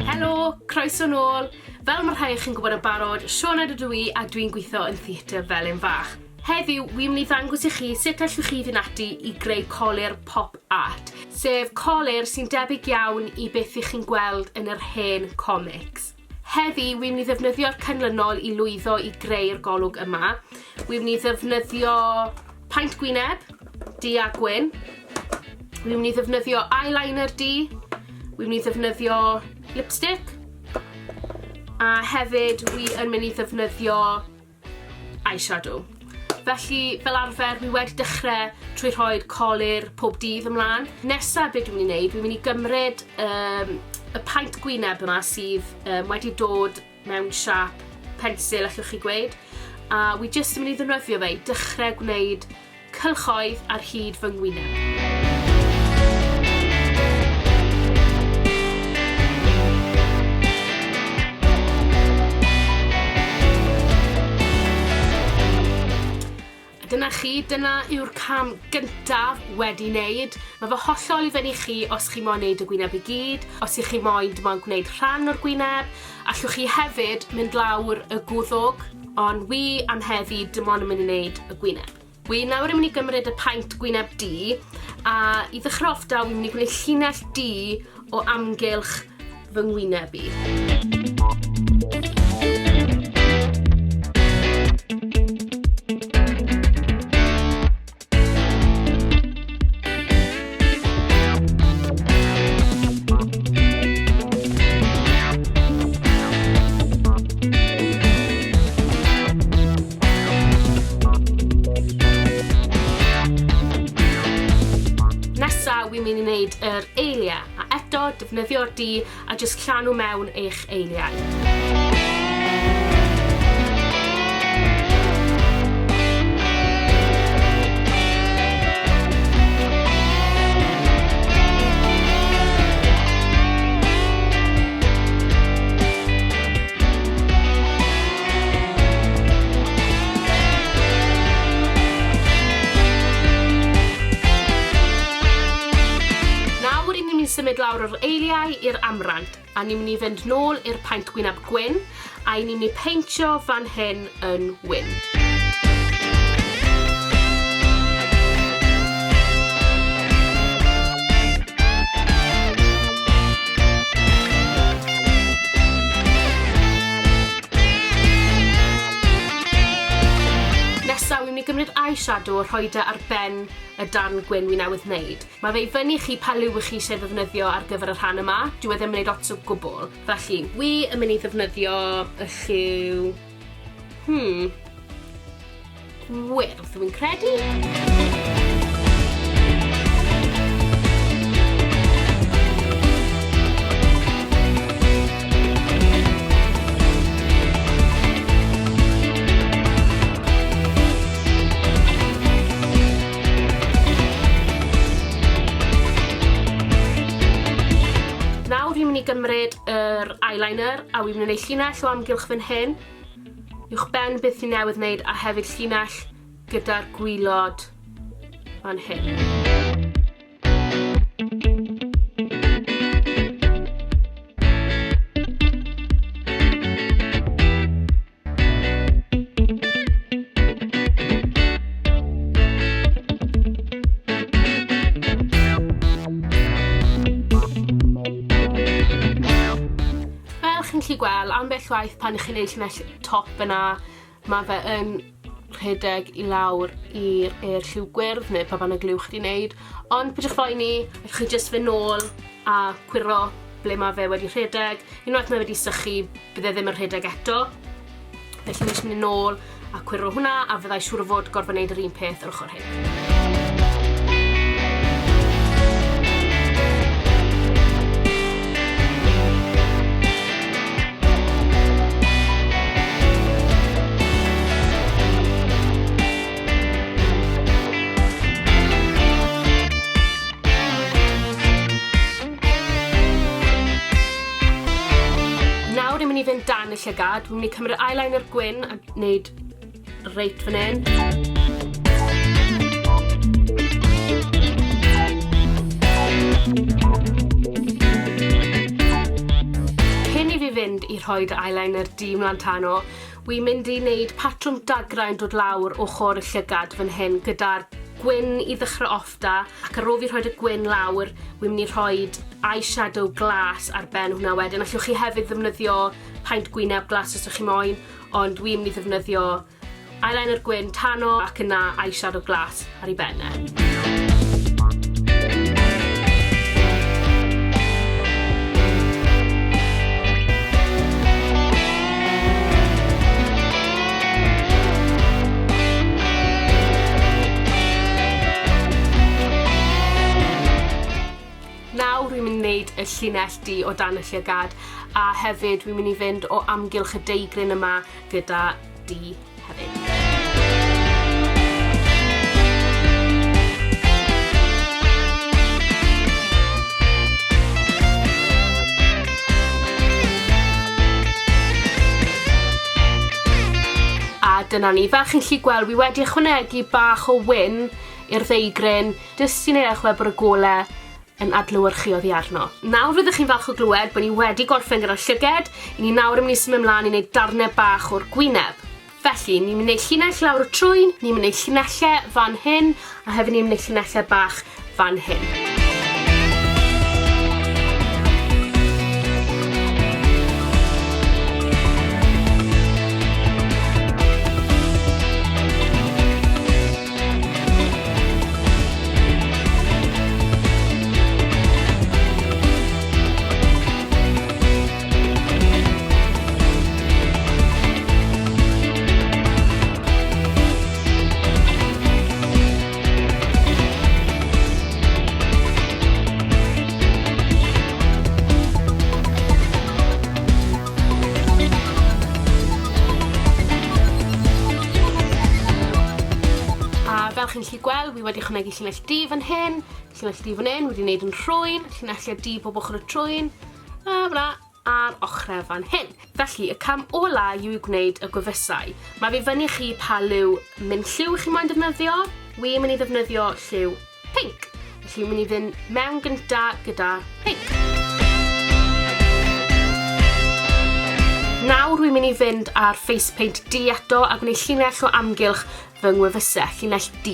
Helo, croeso nôl. Fel mae'r rhai chi'n gwybod yn barod, Siôn ydw i a dwi'n gweithio yn theatr Felyn Fach. Heddiw, wi'n mynd i ddangos i chi sut allwch chi fynd ati i greu Colur Pop Art, sef colur sy'n debyg iawn i beth i chi'n gweld yn yr hen comics. Heddi, wi'n mynd i ddefnyddio'r canlynol i lwyddo i greu'r golwg yma. Wi'n mynd i ddefnyddio paint gwyneb, du a gwyn. Wi'n mynd i ddefnyddio eyeliner du. Wi'n mynd i ddefnyddio lipstick. A hefyd, wi'n mynd i ddefnyddio eyeshadow. Felly, fel arfer, wi wedi dechrau trwy rhoi'r colur pob dydd ymlaen. Nesaf beth dwi'n mynd i wneud, dwi'n mynd i gymryd y paint gwyneb yma sydd wedi dod mewn siap pensil, allwch chi gweud. A wi jyst yn mynd i ddefnyddio fe i dechrau gwneud cylchoedd ar hyd fy ngwyneb. Dyna chi, dyna yw'r cam gyntaf wedi wneud. Mae fy hollol i fyny chi os chi moyn wneud y gwyneb i gyd, os i chi moyn gwneud rhan o'r gwyneb. Allwch chi hefyd mynd lawr y gwddwg, ond wi am heddi dim ond yn mynd i wneud y gwyneb. Wi nawr yn mynd i gymryd y paint gwyneb du, a i ddechrau offda, wi'n mynd i gwneud llinell du o amgylch fy ngwyneb i. Wi'n mynd i wneud yr eiliau, a eto defnyddio'r du a jyst llanw mewn eich eiliau. Symud lawr o'r eiliau i'r amrant, a ni'n mynd i fynd nôl i'r paint gwyneb gwyn, a ni'n mynd i peintio fan hyn yn wyn. Nesaf, wi'n mynd i gymryd eyeshadow o rhoida ar ben y darn gwyn wi newydd wneud. Mae fe i fyny chi pa liw chi eisiau ddefnyddio ar gyfer y rhan yma. Dwi wedi wneud ots o gwbl. Felly, wi yn mynd i ddefnyddio y lliw... wrth, dwi'n credu. Wi'n mynd i gymryd yr eyeliner a wi'n mynd i wneud llinell o amgylch fan hyn. Uwch ben beth ni'n newydd wneud a hefyd llinell gyda'r gwylod fan hyn. Chi'n gallu gweld ambell waith pan chi'n neud llinell top yna, mae fe yn rhedeg i lawr i'r lliw gwyrdd neu pa bynnag liw chdi'n neud. Ond pidwch poeni, allwch chi jyst fynd nôl a cwiro ble mae fe wedi rhedeg. Unwaith mae wedi sychu, bydde ddim yn rhedeg eto. Felly nes mynd nôl a cwiro hwnna a fyddai siŵr o fod gorfod wneud yr un peth yr ochr hyn. Dwi'n mynd i fynd dan y llygad, dwi'n mynd i cymryd eyeliner gwyn a wneud reit fan hyn. rhoi eyeliner di mlaen tano, wi'n mynd i wneud patrwm dagrau'n dod lawr ochr y llygad fan hyn gyda'r gwyn i ddechrau off da, ac ar ôl fi rhoi'r gwyn lawr, wi'n mynd i rhoi eyeshadow glas ar ben hwnna wedyn. Allwch chi hefyd ddefnyddio paent gwyneb glas os ydych chi moyn, ond wi'n mynd i ddefnyddio eyeliner gwyn tano ac yna eyeshadow glas ar ei benne. Nawr wi'n mynd i wneud y llinell di o dan y llygad, a hefyd wi'n mynd i fynd o amgylch y deigryn yma gyda di hefyd. A dyna ni, fel chi'n gallu gweld, wi wedi ychwanegu bach o wyn i'r ddeigrin, jyst i wneud achub o'r golau yn adlewyrchu oddi arno. Nawr fyddwch chi'n falch o glywed bod ni wedi gorffen gyda'r llyged, i ni nawr yn mynd i symud ymlaen i wneud darnau bach o'r gwyneb. Felly, ni'n mynd i wneud llinell lawr o trwy, ni'n mynd i wneud llinellau fan hyn, a hefyd ni'n mynd i wneud llinellau bach fan hyn. Fel chi'n gallu gweld, wi wedi ychwanegu llinell di fan hyn, llinell di fan hyn, wedi wneud yn rhwyn, llinellau di bob ochr y trwyn, a fyna ar ochrau fan hyn. Felly, y cam ola yw i gwneud y gwefusau. Mae fi fyny chi pa liw mynd lliw chi moyn defnyddio, wi'n mynd i ddefnyddio lliw pink. Felly, wi'n mynd i fynd mewn gynta gyda pink. Nawr wi'n mynd i fynd ar face paint di eto a gwneud llinell o amgylch fy ngwefusau, llinell di.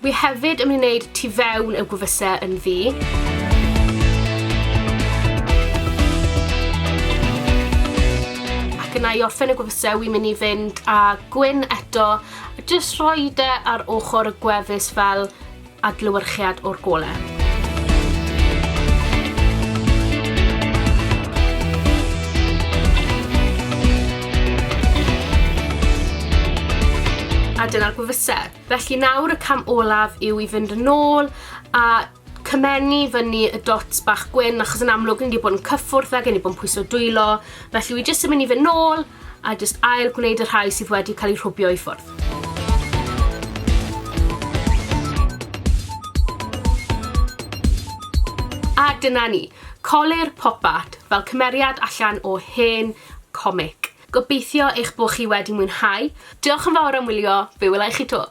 Wi hefyd yn mynd i wneud tu fewn y gwefusau yn ddu. Ac yna i orffen y gwefusau, wi'n mynd i fynd â gwyn eto, a jyst rhoi ar ochr y gwefus fel adlewyrchiad o'r golau. A dyna'r gwefusau. Felly nawr y cam olaf yw i fynd yn ôl a cymennu fyny y dots bach gwyn, achos yn amlwg ni wedi bod yn cyffwrdd ac ni wedi bod yn pwyso dwylo. Felly wi jyst yn mynd i fynd nôl a jyst ail gwneud y rhai sydd wedi cael eu rhwbio i ffwrdd. A dyna ni, Colur Pop Art fel cymeriad allan o hen comic. Gobeithio eich bod chi wedi mwynhau. Diolch yn fawr am wylio, fe wela i chi to.